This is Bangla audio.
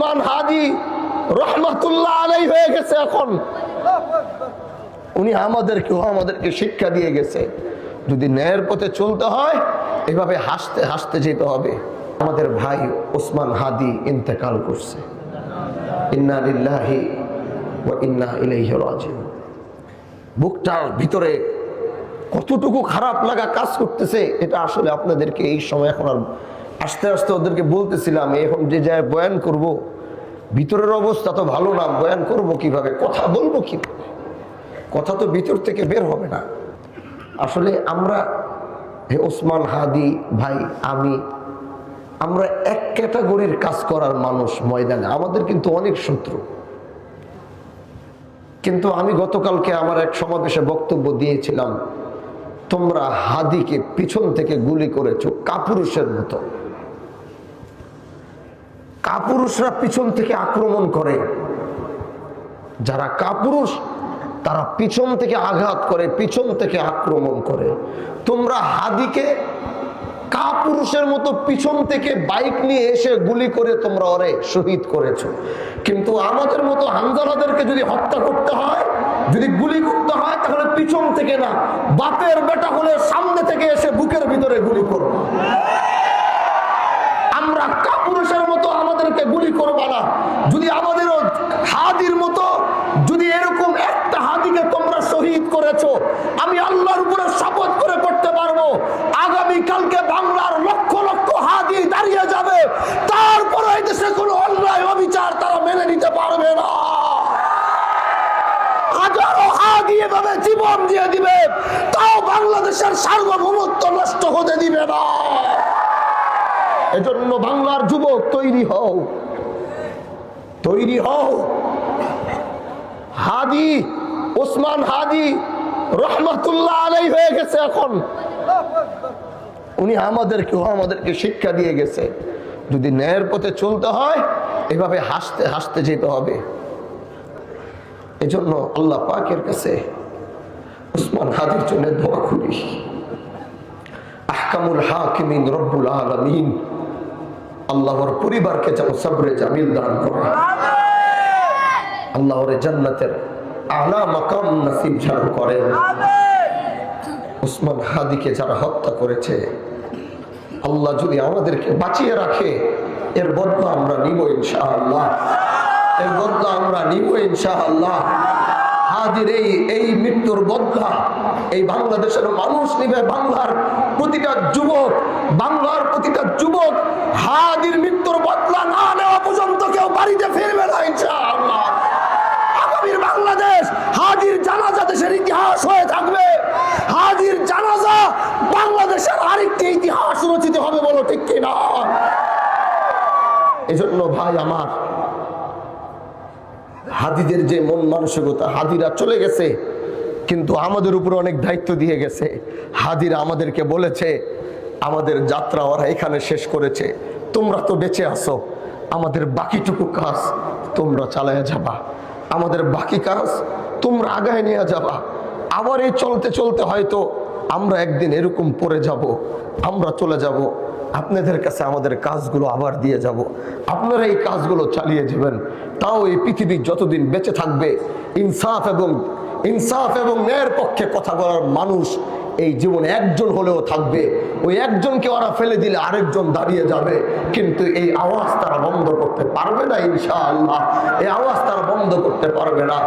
ওসমান হাদি রহমাতুল্লাহ আলাইহি হয়ে গেছে এখন। উনি আমাদেরকে শিক্ষা দিয়ে গেছে, যদি ন্যায়ের পথে চলতে হয় এভাবে হাসতে হাসতে যেতে হবে। আমাদের ভাই ওসমান হাদি ইন্তেকাল করছে, ইন্না লিল্লাহি ওয়া ইন্না ইলাইহি রাজিউন। বুকটার ভিতরে কতটুকু খারাপ লাগা কাজ করতেছে এটা আসলে আপনাদেরকে এই সময় এখন আর আস্তে আস্তে ওদেরকে বলতেছিলাম, এখন যে জায়গায় বয়ান করব ভিতরের অবস্থা তো ভালো না, বয়ান করব কিভাবে, কথা বলবো কিভাবে, কথা তো ভিতর থেকে বের হবে না। আসলে আমরা ওসমান হাদি ভাই আমরা এক ক্যাটাগরির কাজ করার মানুষ ময়দানে, আমাদের কিন্তু অনেক শত্রু। কিন্তু আমি গতকালকে আমার এক সমাবেশে বক্তব্য দিয়েছিলাম, তোমরা হাদিকে পিছন থেকে গুলি করেছো কাপুরুষের মতো। কাপুরুষরা পিছন থেকে আক্রমণ করে, যারা কাপুরুষ তারা পিছন থেকে আঘাত করে, পিছন থেকে আক্রমণ করে। তোমরা হাদিকে কাপুরুষের মতো পিছন থেকে বাইক নিয়ে এসে গুলি করে তোমরা ওরে শহীদ করেছো। কিন্তু আমাদের মতো হামজালাদেরকে যদি হত্যা করতে হয়, যদি গুলি করতে হয়, তাহলে পিছন থেকে না, বাপের বেটা হলে সামনে থেকে এসে বুকের ভিতরে গুলি করবো। আমরা কাপুরুষের মতো আমাদেরকে গুলি করবা না। যদি আমাদের হাদির মতো যদি এরকম একটা হাদিকে তোমরা শহীদ করেছো, আমি আল্লাহর উপরে শপথ করে করতে পারবো, আগামী কালকে বাংলার লক্ষ লক্ষ হাদি দাঁড়িয়ে যাবে, তারপরে এই দেশে কোনো অন্যায় অবিচার তারা মেনে নিতে পারবে না। হাজারো হাদি এভাবে জীবন দিয়ে দিবে, তাও বাংলাদেশের সার্বভৌমত্ব নষ্ট হতে দিবে না। এজন্য বাংলার যুবক তৈরি হও, তৈরি হও। হাদি ওসমান হাদি রহমাতুল্লাহ আলাইহি হয়ে গেছে এখন। উনি আমাদেরকে শিক্ষা দিয়ে গেছে, যদি ন্যায়ের পথে চলতে হয় এভাবে হাসতে হাসতে যেতে হবে। এজন্য আল্লাহ পাকের কাছে ওসমান হাদির জন্য দোয়া করি, আহকামুল হাকিমিন রব্বুল আলামিন আল্লাহর পরিবারকে যেন সবরে জামিল দান করে, আল্লাহর জান্নাতের আলা মাকাম নসিব যেন করে। ওসমান হাদিকে যারা হত্যা করেছে, আল্লাহ যদি আমাদেরকে বাঁচিয়ে রাখে, এর বদলা আমরা নিব ইনশাআল্লাহ, এর বদলা আমরা নিব ইনশাআল্লাহ। হাদির এই মৃত্যুর বদলা এই বাংলাদেশের মানুষ নিবে। বাংলার প্রতিটা যুবক হাদির মৃত্যুর বদলা না নেওয়া পর্যন্ত কেউ বাড়িতে ফিরবে না ইনশাআল্লাহ। আগামীর বাংলাদেশ হাদির জানাজা দেশের ইতিহাস হয়ে থাকবে। হাদির জানাজা বাংলাদেশের আরেকটি ইতিহাস রচিত হবে, বলো ঠিক কিনা? এজন্য ভাই আমার, হাদিদের যে মন মানসিকতা, হাদিরা চলে গেছে কিন্তু আমাদের উপরে অনেক দায়িত্ব দিয়ে গেছে। হাদিরা আমাদেরকে বলেছে, আমাদের যাত্রা ওরা এখানে শেষ করেছে, তোমরা তো বেঁচে আছো, আমাদের বাকিটুকু কাজ তোমরা চালায় যাবা, আমাদের বাকি কাজ তোমরা আগায় নিয়ে যাবা। আবার এই চলতে চলতে হয়তো আমরা একদিন এরকম পড়ে যাব, আমরা চলে যাব, আপনাদের কাছে আমাদের কাজগুলো আবার দিয়ে যাব, আপনারা এই কাজগুলো চালিয়ে যাবেন। তাও এই পৃথিবী যতদিন বেঁচে থাকবে, ইনসাফ এবং ন্যায়ের পক্ষে কথা বলার মানুষ এই জীবনে একজন হলেও থাকবে। ওই একজনকে ওরা ফেলে দিলে আরেকজন দাঁড়িয়ে যাবে, কিন্তু এই আওয়াজ তারা বন্ধ করতে পারবে না ইনশাআল্লাহ, এই আওয়াজ তারা বন্ধ করতে পারবে না।